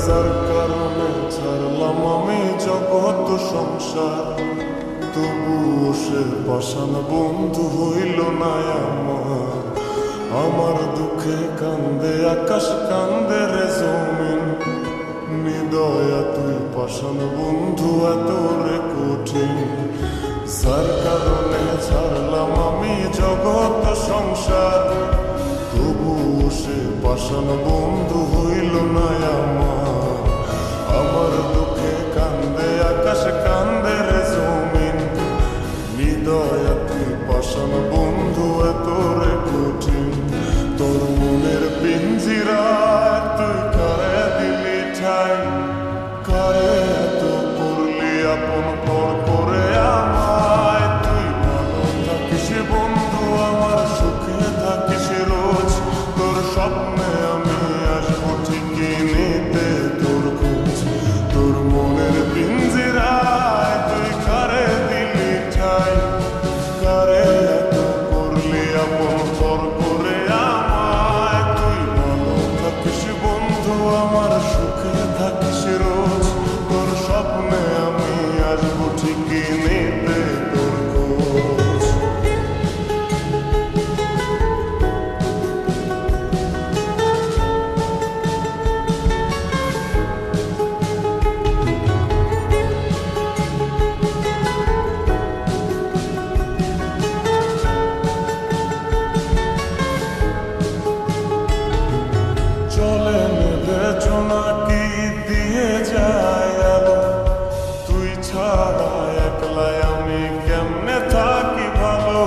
যার কারণে ছাড়লাম আমি জগৎ সংসার, তবুও সে পাষাণ বন্ধু হইল না আমার। আমার দুঃখে কান্দে আকাশ, কান্দে রে জমিন, নিদয়া তুই পাষাণ বন্ধু এত রে কঠিন। যার কারণে ছাড়লাম আমি জগৎ সংসার, তবুও সে পাষাণ বন্ধু হইল না আমার। আমার দুঃখে কান্দে আকাশ, কান্দে রে জমিন, হৃদয় তুই পাষাণ বন্ধু এত রে কঠিন। তোর মনের পিঞ্জিরায় তুই কারে দিলি ঠাই, কারে এত করলি আপন পর করে আমায়। তুই ভালো থাকিস বন্ধু, আমার সুখে থাকিস রোজ, তোর স্বপ্নে আমি আসবো ঠিকই নিতে তোর খোঁজ। তোর মনের পিঞ্জিরায় তুই কারে দিলি ঠাই, কারে এত করলি আপন পর করে আমায়। তুই ভালো থাকিস বন্ধু, আমার সুখে থাকিস রোজ, তোর স্বপ্নে আমি আসবো ঠিকই নিতে তোর খোঁজ। চলে নেবে জোনাকি দিয়ে যায় আলো, তুই ছাড়া একলাই আমি কেমনে থাকি ভালো।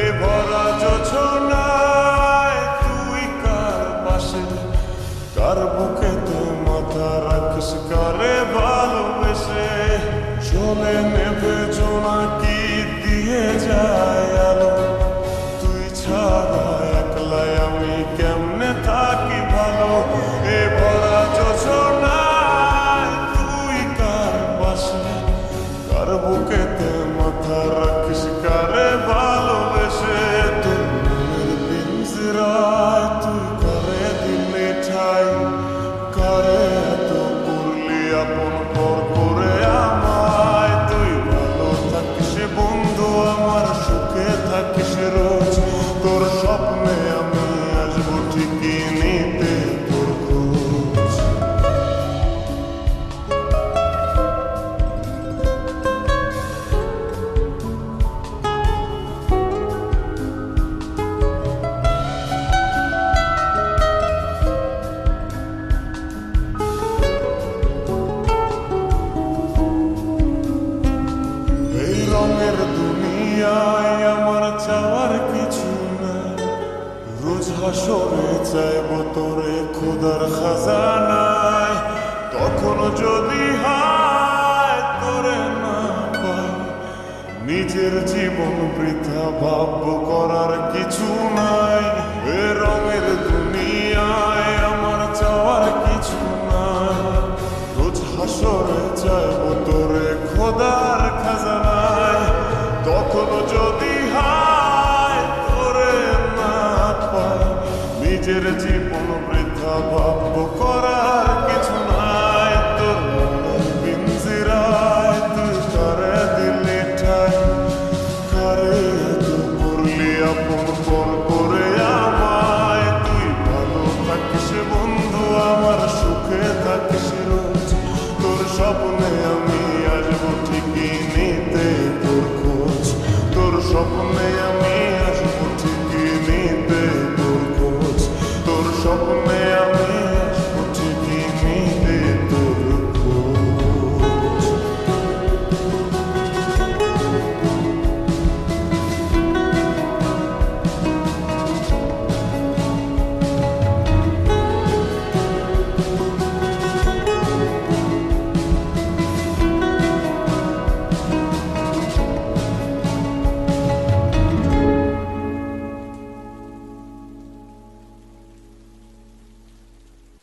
এ ভরা যোছনায় তুই কার পাশে, কার বুকেতে মাথা রাখিস, কারে ভালোবেসে। চলে নেবে জোনাকি দিয়ে যায় আলো, তুই ছাড়া একলাই আমি কেমনে থাকি ভালো। এ ভরা যোছনায় তুই কার পাশে, কার বুকেতে মাথা রাখিস, কারে ভালোবেসে। তোর মনের পিঞ্জিরায় তুই কারে দিলি ঠাই, কারে এত করলি আপন পর করে আমায়। তুই ভালো থাকিস বন্ধু, আমার সুখে থাকিস রোজ, তোর স্বপ্নে আমি আসবো ঠিকই নিতে তোর খোঁজ। এই রঙের দুনিয়ায় আমার চাওয়ার কিছু নাই, রোজ হাসরে চাইব তোরে খোদার খাজানায়। তখন যদি হায় তোরে না পাই, নিজের জীবন বৃথা ভাব করার কিছু নাই। এ রঙের দুনিয়ায় আমার চাওয়ার কিছু নাই, রোজ হাসরে চাইব তোরে খোদার খাজানায়। তখন যদি হায় তোরে না পাই, নিজের জীবন বৃথা ভাব করার কিছু নাই। তোর মনের পিঞ্জিরায় তুই কারে দিলি ঠাই, কারে এত করলি আপন পর করে আমায়। তুই ভালো থাকিস বন্ধু, আমার সুখে থাকিস রোজ, তোর স্বপ্নে আমি